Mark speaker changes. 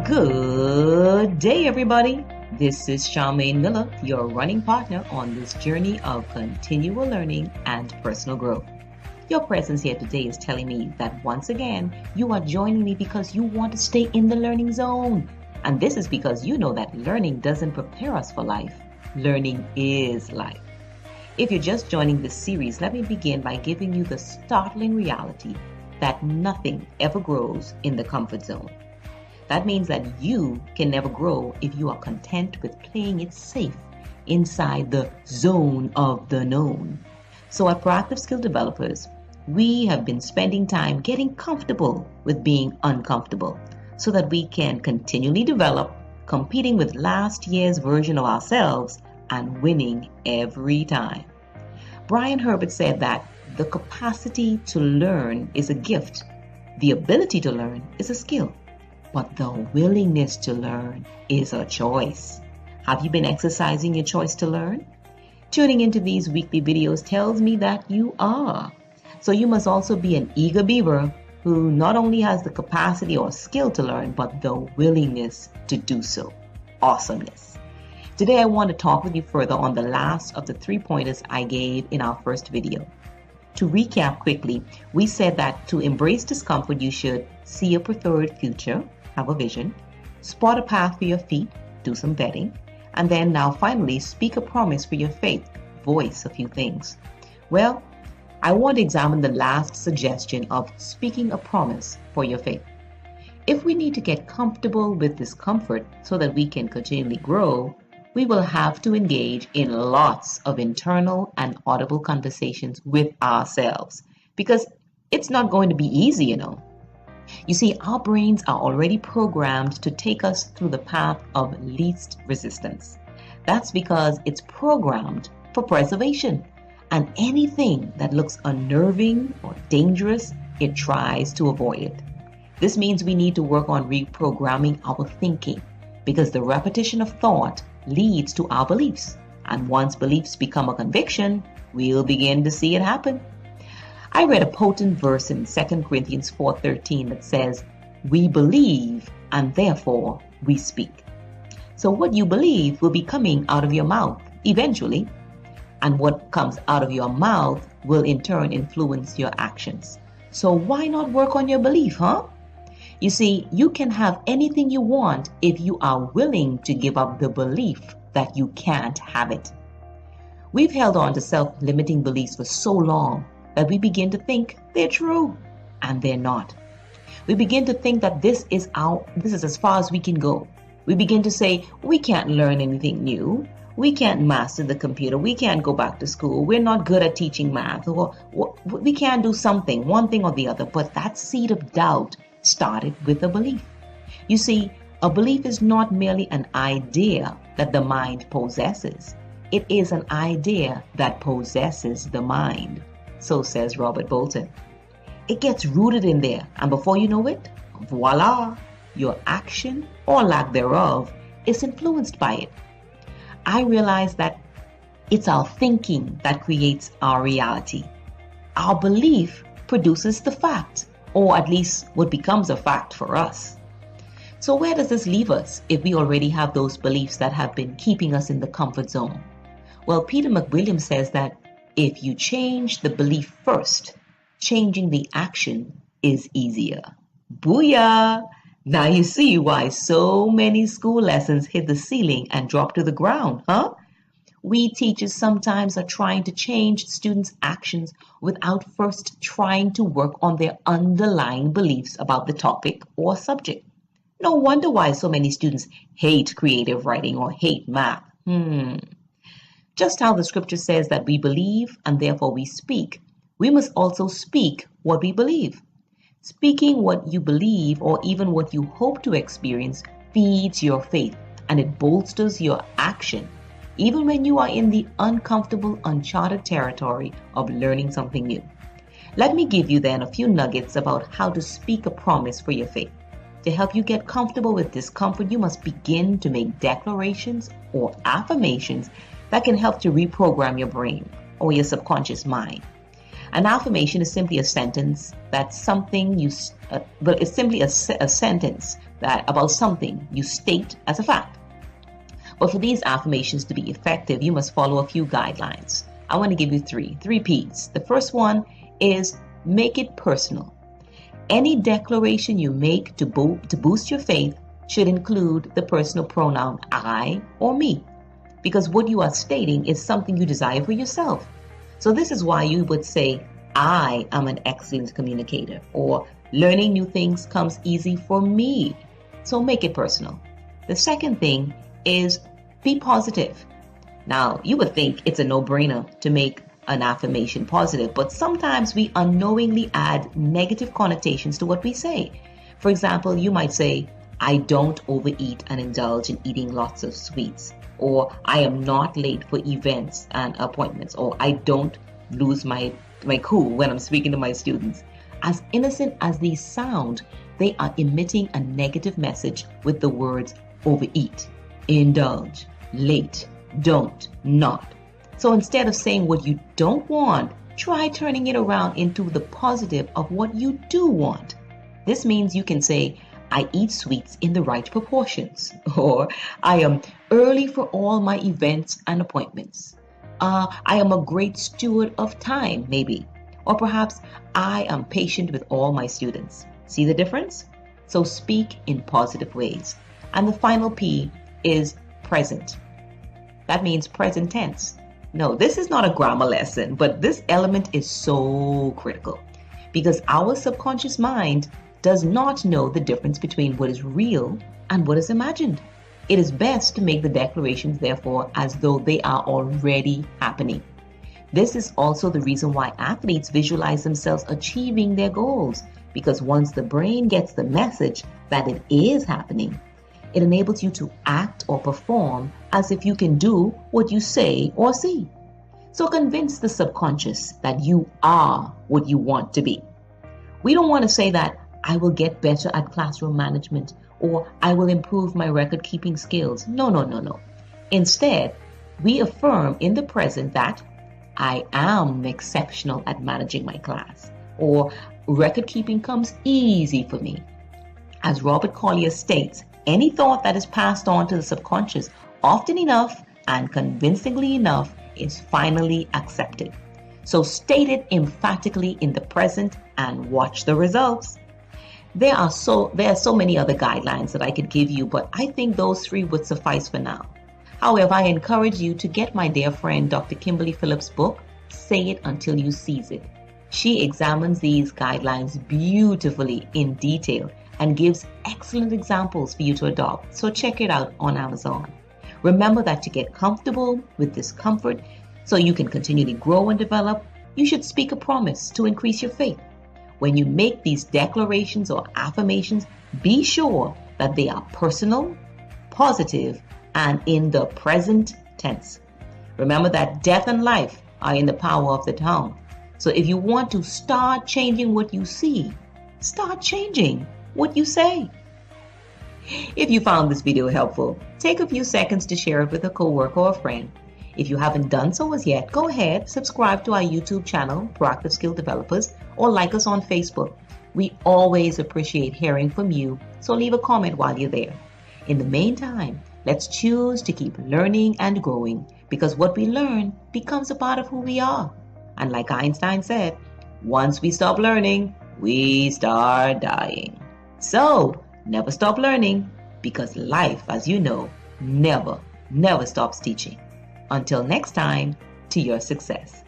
Speaker 1: Good day, everybody. This is Charmaine Miller, your running partner on this journey of continual learning and personal growth. Your presence here today is telling me that once again, you are joining me because you want to stay in the learning zone. And this is because you know that learning doesn't prepare us for life. Learning is life. If you're just joining this series, let me begin by giving you the startling reality that nothing ever grows in the comfort zone. That means that you can never grow if you are content with playing it safe inside the zone of the known. So at Proactive Skill Developers, we have been spending time getting comfortable with being uncomfortable so that we can continually develop, competing with last year's version of ourselves and winning every time. Brian Herbert said that the capacity to learn is a gift. The ability to learn is a skill. But the willingness to learn is a choice. Have you been exercising your choice to learn? Tuning into these weekly videos tells me that you are. So you must also be an eager beaver who not only has the capacity or skill to learn, but the willingness to do so. Awesomeness. Today I want to talk with you further on the last of the 3 pointers I gave in our first video. To recap quickly, we said that to embrace discomfort, you should see a preferred future, have a vision, spot a path for your feet, do some vetting, and then now finally speak a promise for your faith, voice a few things. Well, I want to examine the last suggestion of speaking a promise for your faith. If we need to get comfortable with discomfort so that we can continually grow, we will have to engage in lots of internal and audible conversations with ourselves because it's not going to be easy, you know. You see, our brains are already programmed to take us through the path of least resistance. That's because it's programmed for preservation. And anything that looks unnerving or dangerous, it tries to avoid it. This means we need to work on reprogramming our thinking because the repetition of thought leads to our beliefs. And once beliefs become a conviction, we'll begin to see it happen. I read a potent verse in 2 Corinthians 4:13 that says, "We believe and therefore we speak." So what you believe will be coming out of your mouth eventually. And what comes out of your mouth will in turn influence your actions. So why not work on your belief, huh? You see, you can have anything you want if you are willing to give up the belief that you can't have it. We've held on to self-limiting beliefs for so long that we begin to think they're true, and they're not. We begin to think that this is as far as we can go. We begin to say, we can't learn anything new. We can't master the computer. We can't go back to school. We're not good at teaching math. Or we can't do something, one thing or the other. But that seed of doubt started with a belief. You see, a belief is not merely an idea that the mind possesses. It is an idea that possesses the mind. So says Robert Bolton. It gets rooted in there, and before you know it, voila, your action or lack thereof is influenced by it. I realize that it's our thinking that creates our reality. Our belief produces the fact, or at least what becomes a fact for us. So where does this leave us if we already have those beliefs that have been keeping us in the comfort zone? Well, Peter McWilliams says that if you change the belief first, changing the action is easier. Booyah! Now you see why so many school lessons hit the ceiling and drop to the ground, huh? We teachers sometimes are trying to change students' actions without first trying to work on their underlying beliefs about the topic or subject. No wonder why so many students hate creative writing or hate math. Just how the scripture says that we believe and therefore we speak, we must also speak what we believe. Speaking what you believe or even what you hope to experience feeds your faith and it bolsters your action, even when you are in the uncomfortable, uncharted territory of learning something new. Let me give you then a few nuggets about how to speak a promise for your faith. To help you get comfortable with discomfort, you must begin to make declarations or affirmations that can help to reprogram your brain or your subconscious mind. An affirmation is simply a sentence that's something but it's simply a sentence that about something you state as a fact. But for these affirmations to be effective, you must follow a few guidelines. I want to give you three P's. The first one is make it personal. Any declaration you make to boost your faith should include the personal pronoun I or me, because what you are stating is something you desire for yourself. So this is why you would say, I am an excellent communicator, or learning new things comes easy for me. So make it personal. The second thing is be positive. Now, you would think it's a no-brainer to make an affirmation positive, but sometimes we unknowingly add negative connotations to what we say. For example, you might say, I don't overeat and indulge in eating lots of sweets, or I am not late for events and appointments, or I don't lose my cool when I'm speaking to my students. As innocent as these sound, they are emitting a negative message with the words overeat, indulge, late, don't, not. So instead of saying what you don't want, try turning it around into the positive of what you do want. This means you can say, I eat sweets in the right proportions, or I am early for all my events and appointments. I am a great steward of time, maybe. Or perhaps I am patient with all my students. See the difference? So speak in positive ways. And the final P is present. That means present tense. No, this is not a grammar lesson, but this element is so critical because our subconscious mind does not know the difference between what is real and what is imagined. It is best to make the declarations, therefore, as though they are already happening. This is also the reason why athletes visualize themselves achieving their goals, because once the brain gets the message that it is happening, it enables you to act or perform as if you can do what you say or see. So convince the subconscious that you are what you want to be. We don't want to say that I will get better at classroom management or I will improve my record-keeping skills. No. Instead, we affirm in the present that I am exceptional at managing my class, or record-keeping comes easy for me. As Robert Collier states, any thought that is passed on to the subconscious often enough and convincingly enough is finally accepted. So state it emphatically in the present and watch the results. There are so many other guidelines that I could give you, but I think those three would suffice for now. However, I encourage you to get my dear friend Dr. Kimberly Phillips' book, Say It Until You Seize It. She examines these guidelines beautifully in detail and gives excellent examples for you to adopt. So check it out on Amazon. Remember that to get comfortable with discomfort so you can continually grow and develop, you should speak a promise to increase your faith. When you make these declarations or affirmations, be sure that they are personal, positive, and in the present tense. Remember that death and life are in the power of the tongue. So if you want to start changing what you see, start changing what you say. If you found this video helpful, take a few seconds to share it with a coworker or a friend. If you haven't done so as yet, go ahead, subscribe to our YouTube channel, Proactive Skill Developers, or like us on Facebook. We always appreciate hearing from you, so leave a comment while you're there. In the meantime, let's choose to keep learning and growing, because what we learn becomes a part of who we are. And like Einstein said, once we stop learning, we start dying. So, never stop learning, because life, as you know, never stops teaching. Until next time, to your success.